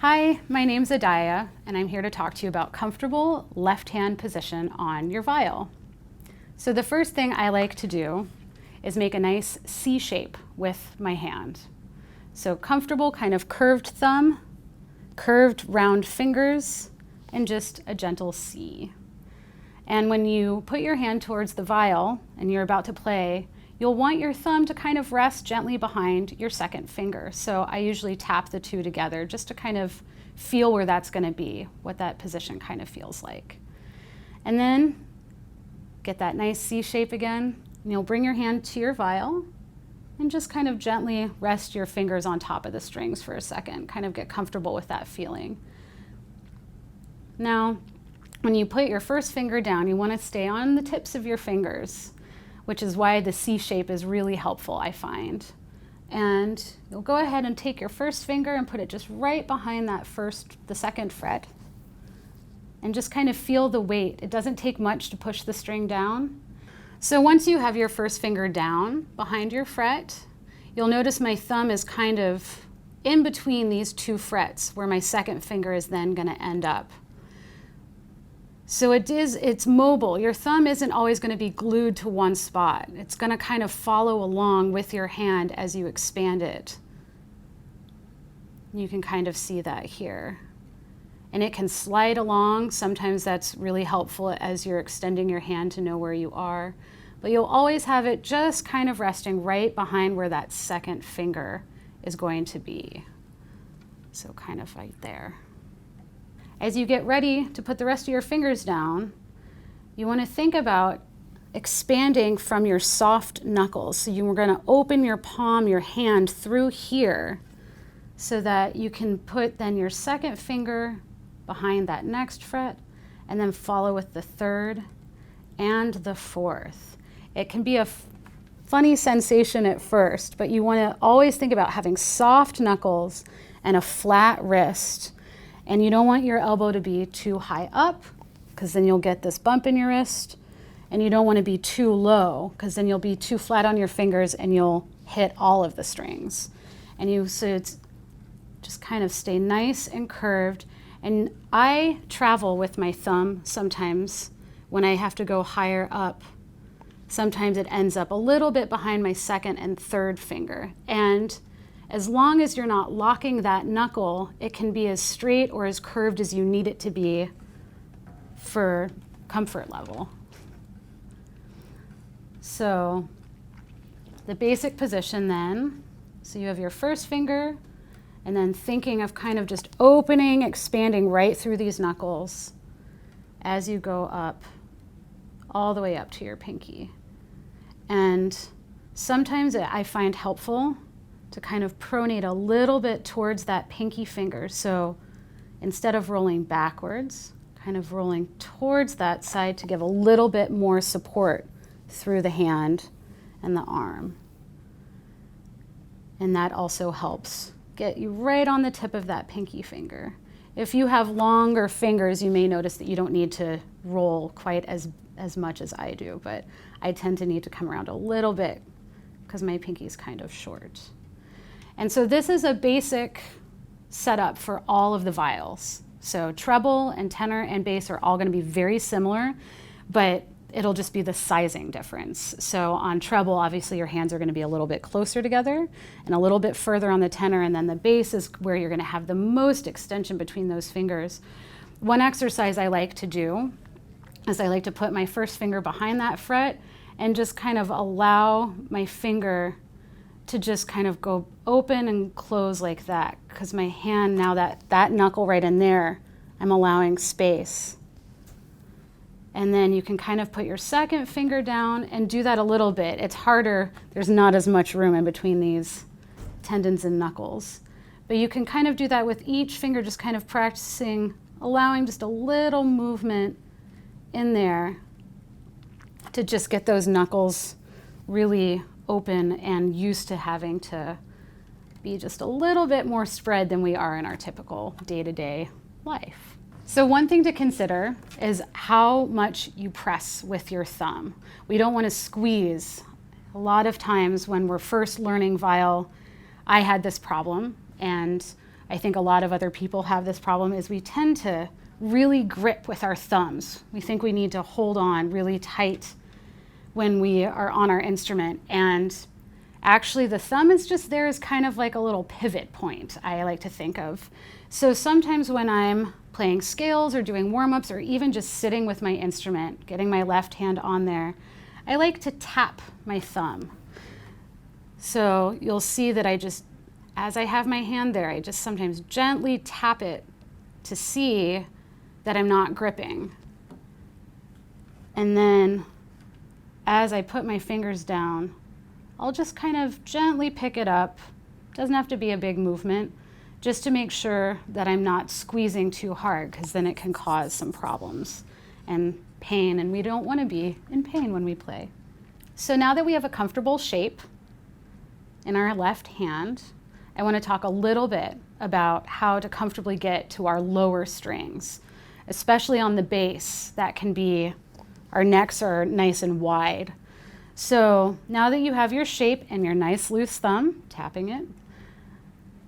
Hi, my name's Adaiha, and I'm here to talk to you about comfortable left-hand position on your viol. So the first thing I like to do is make a nice C shape with my hand. So comfortable, kind of curved thumb, curved round fingers, and just a gentle C. And when you put your hand towards the viol and you're about to play, you'll want your thumb to kind of rest gently behind your second finger. So I usually tap the two together just to kind of feel where that's going to be, what that position kind of feels like. And then get that nice C shape again. And you'll bring your hand to your viol and just kind of gently rest your fingers on top of the strings for a second, kind of get comfortable with that feeling. Now, when you put your first finger down, you want to stay on the tips of your fingers, which is why the C shape is really helpful, I find. And you'll go ahead and take your first finger and put it just right behind the second fret, and just kind of feel the weight. It doesn't take much to push the string down. So once you have your first finger down behind your fret, you'll notice my thumb is kind of in between these two frets where my second finger is then going to end up. So it's mobile. Your thumb isn't always going to be glued to one spot. It's going to kind of follow along with your hand as you expand it. You can kind of see that here. And it can slide along. Sometimes that's really helpful as you're extending your hand to know where you are. But you'll always have it just kind of resting right behind where that second finger is going to be. So kind of right there. As you get ready to put the rest of your fingers down, you want to think about expanding from your soft knuckles. So you're going to open your palm, your hand through here so that you can put then your second finger behind that next fret and then follow with the third and the fourth. It can be a funny sensation at first, but you want to always think about having soft knuckles and a flat wrist. And you don't want your elbow to be too high up, because then you'll get this bump in your wrist. And you don't want to be too low, because then you'll be too flat on your fingers and you'll hit all of the strings. So it's just kind of stay nice and curved. And I travel with my thumb sometimes when I have to go higher up. Sometimes it ends up a little bit behind my second and third finger. And as long as you're not locking that knuckle, it can be as straight or as curved as you need it to be for comfort level. So the basic position then, so you have your first finger, and then thinking of kind of just opening, expanding right through these knuckles as you go up, all the way up to your pinky. And sometimes I find helpful to kind of pronate a little bit towards that pinky finger. So instead of rolling backwards, kind of rolling towards that side to give a little bit more support through the hand and the arm. And that also helps get you right on the tip of that pinky finger. If you have longer fingers, you may notice that you don't need to roll quite as much as I do, but I tend to need to come around a little bit because my pinky is kind of short. And so this is a basic setup for all of the viols. So treble and tenor and bass are all going to be very similar, but it'll just be the sizing difference. So on treble, obviously your hands are going to be a little bit closer together and a little bit further on the tenor, and then the bass is where you're going to have the most extension between those fingers. One exercise I like to do is I like to put my first finger behind that fret and just kind of allow my finger to just kind of go open and close like that, because my hand, now that knuckle right in there, I'm allowing space. And then you can kind of put your second finger down and do that a little bit. It's harder, there's not as much room in between these tendons and knuckles. But you can kind of do that with each finger, just kind of practicing, allowing just a little movement in there to just get those knuckles really open and used to having to be just a little bit more spread than we are in our typical day-to-day life. So one thing to consider is how much you press with your thumb. We don't want to squeeze. A lot of times when we're first learning viol, I had this problem, and I think a lot of other people have this problem, is we tend to really grip with our thumbs. We think we need to hold on really tight when we are on our instrument. And actually the thumb is just there as kind of like a little pivot point, I like to think of. So sometimes when I'm playing scales or doing warm-ups or even just sitting with my instrument, getting my left hand on there, I like to tap my thumb. So you'll see that as I have my hand there, I just sometimes gently tap it to see that I'm not gripping. And then as I put my fingers down, I'll just kind of gently pick it up. Doesn't have to be a big movement, just to make sure that I'm not squeezing too hard, because then it can cause some problems and pain, and we don't want to be in pain when we play. So now that we have a comfortable shape in our left hand, I want to talk a little bit about how to comfortably get to our lower strings, especially on the bass. That can be, our necks are nice and wide. So now that you have your shape and your nice loose thumb, tapping it,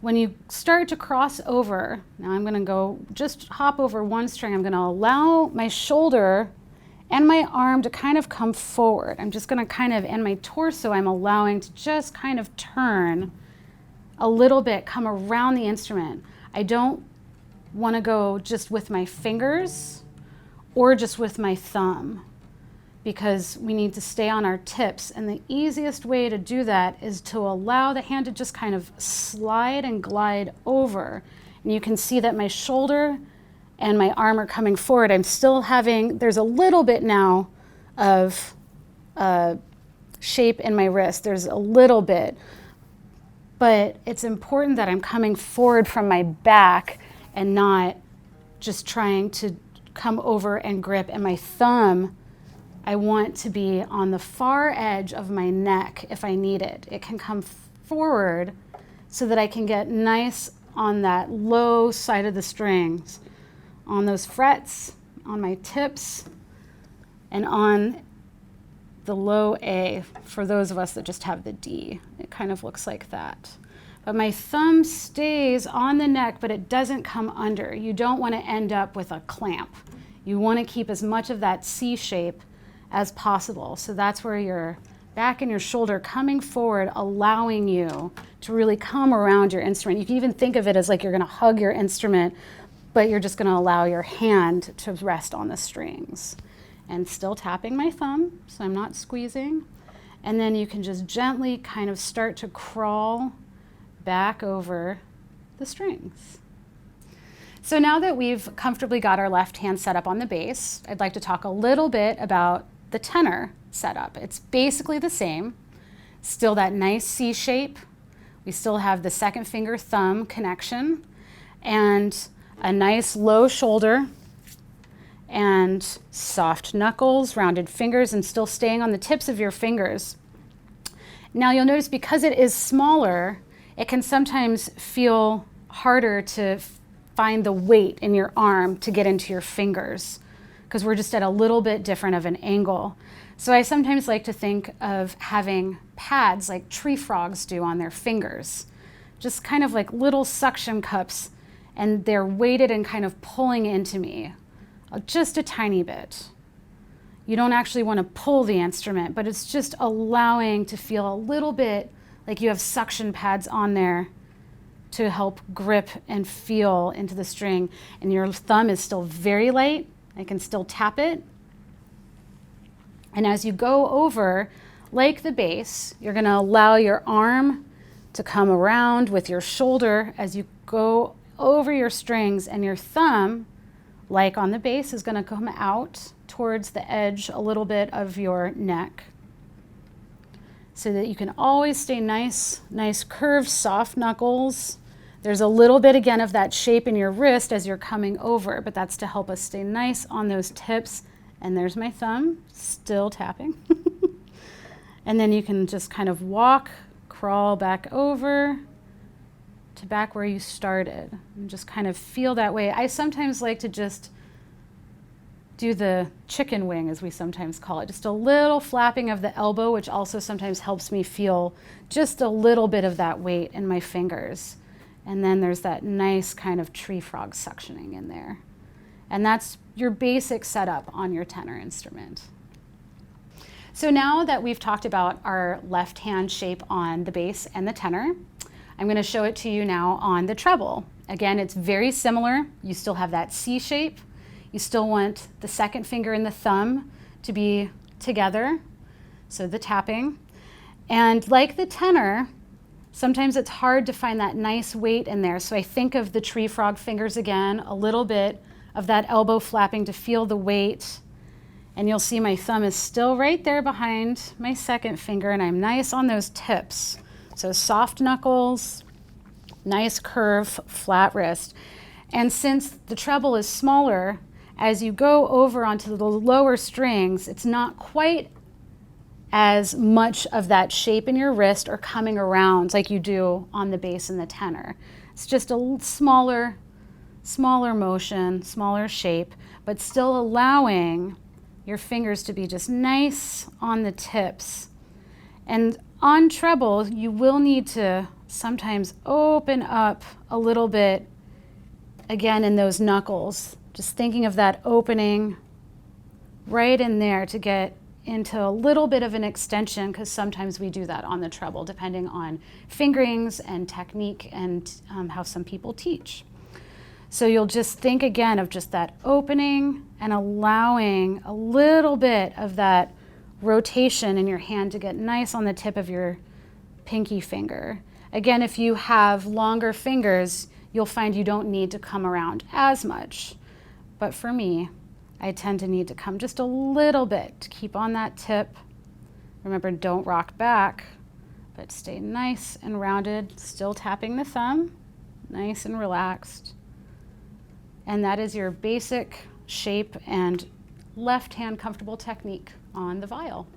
when you start to cross over, now I'm going to just hop over one string. I'm going to allow my shoulder and my arm to kind of come forward. I'm just going to and my torso I'm allowing to just kind of turn a little bit, come around the instrument. I don't want to go just with my fingers or just with my thumb, because we need to stay on our tips. And the easiest way to do that is to allow the hand to just kind of slide and glide over. And you can see that my shoulder and my arm are coming forward. I'm still there's a little bit now of shape in my wrist. There's a little bit, but it's important that I'm coming forward from my back and not just trying to come over and grip. And my thumb, I want to be on the far edge of my neck if I need it. It can come forward so that I can get nice on that low side of the strings, on those frets, on my tips, and on the low A for those of us that just have the D. It kind of looks like that. But my thumb stays on the neck, but it doesn't come under. You don't want to end up with a clamp. You want to keep as much of that C shape as possible. So that's where your back and your shoulder coming forward, allowing you to really come around your instrument. You can even think of it as like you're going to hug your instrument, but you're just going to allow your hand to rest on the strings. And still tapping my thumb, so I'm not squeezing. And then you can just gently kind of start to crawl back over the strings. So now that we've comfortably got our left hand set up on the bass, I'd like to talk a little bit about the tenor setup. It's basically the same, still that nice C shape. We still have the second finger thumb connection and a nice low shoulder and soft knuckles, rounded fingers, and still staying on the tips of your fingers. Now you'll notice because it is smaller, it can sometimes feel harder to find the weight in your arm to get into your fingers, because we're just at a little bit different of an angle. So I sometimes like to think of having pads like tree frogs do on their fingers, just kind of like little suction cups, and they're weighted and kind of pulling into me just a tiny bit. You don't actually want to pull the instrument, but it's just allowing to feel a little bit like you have suction pads on there to help grip and feel into the string. And your thumb is still very light. I can still tap it. And as you go over, like the bass, you're going to allow your arm to come around with your shoulder as you go over your strings, and your thumb, like on the bass, is going to come out towards the edge a little bit of your neck, so that you can always stay nice curved, soft knuckles. There's a little bit again of that shape in your wrist as you're coming over, but that's to help us stay nice on those tips. And there's my thumb, still tapping. And then you can just kind of crawl back over to back where you started, and just kind of feel that way. I sometimes like to just do the chicken wing, as we sometimes call it, just a little flapping of the elbow, which also sometimes helps me feel just a little bit of that weight in my fingers. And then there's that nice kind of tree frog suctioning in there. And that's your basic setup on your tenor instrument. So now that we've talked about our left hand shape on the bass and the tenor, I'm going to show it to you now on the treble. Again, it's very similar. You still have that C shape. You still want the second finger and the thumb to be together, so the tapping. And like the tenor, sometimes it's hard to find that nice weight in there. So I think of the tree frog fingers again, a little bit of that elbow flapping to feel the weight. And you'll see my thumb is still right there behind my second finger, and I'm nice on those tips. So soft knuckles, nice curve, flat wrist. And since the treble is smaller, as you go over onto the lower strings, it's not quite as much of that shape in your wrist or coming around like you do on the bass and the tenor. It's just a smaller motion, smaller shape, but still allowing your fingers to be just nice on the tips. And on treble, you will need to sometimes open up a little bit, again, in those knuckles. Just thinking of that opening right in there to get into a little bit of an extension, because sometimes we do that on the treble, depending on fingerings and technique and how some people teach. So you'll just think again of just that opening and allowing a little bit of that rotation in your hand to get nice on the tip of your pinky finger. Again, if you have longer fingers, you'll find you don't need to come around as much. But for me, I tend to need to come just a little bit to keep on that tip. Remember, don't rock back, but stay nice and rounded, still tapping the thumb, nice and relaxed. And that is your basic shape and left hand comfortable technique on the viol.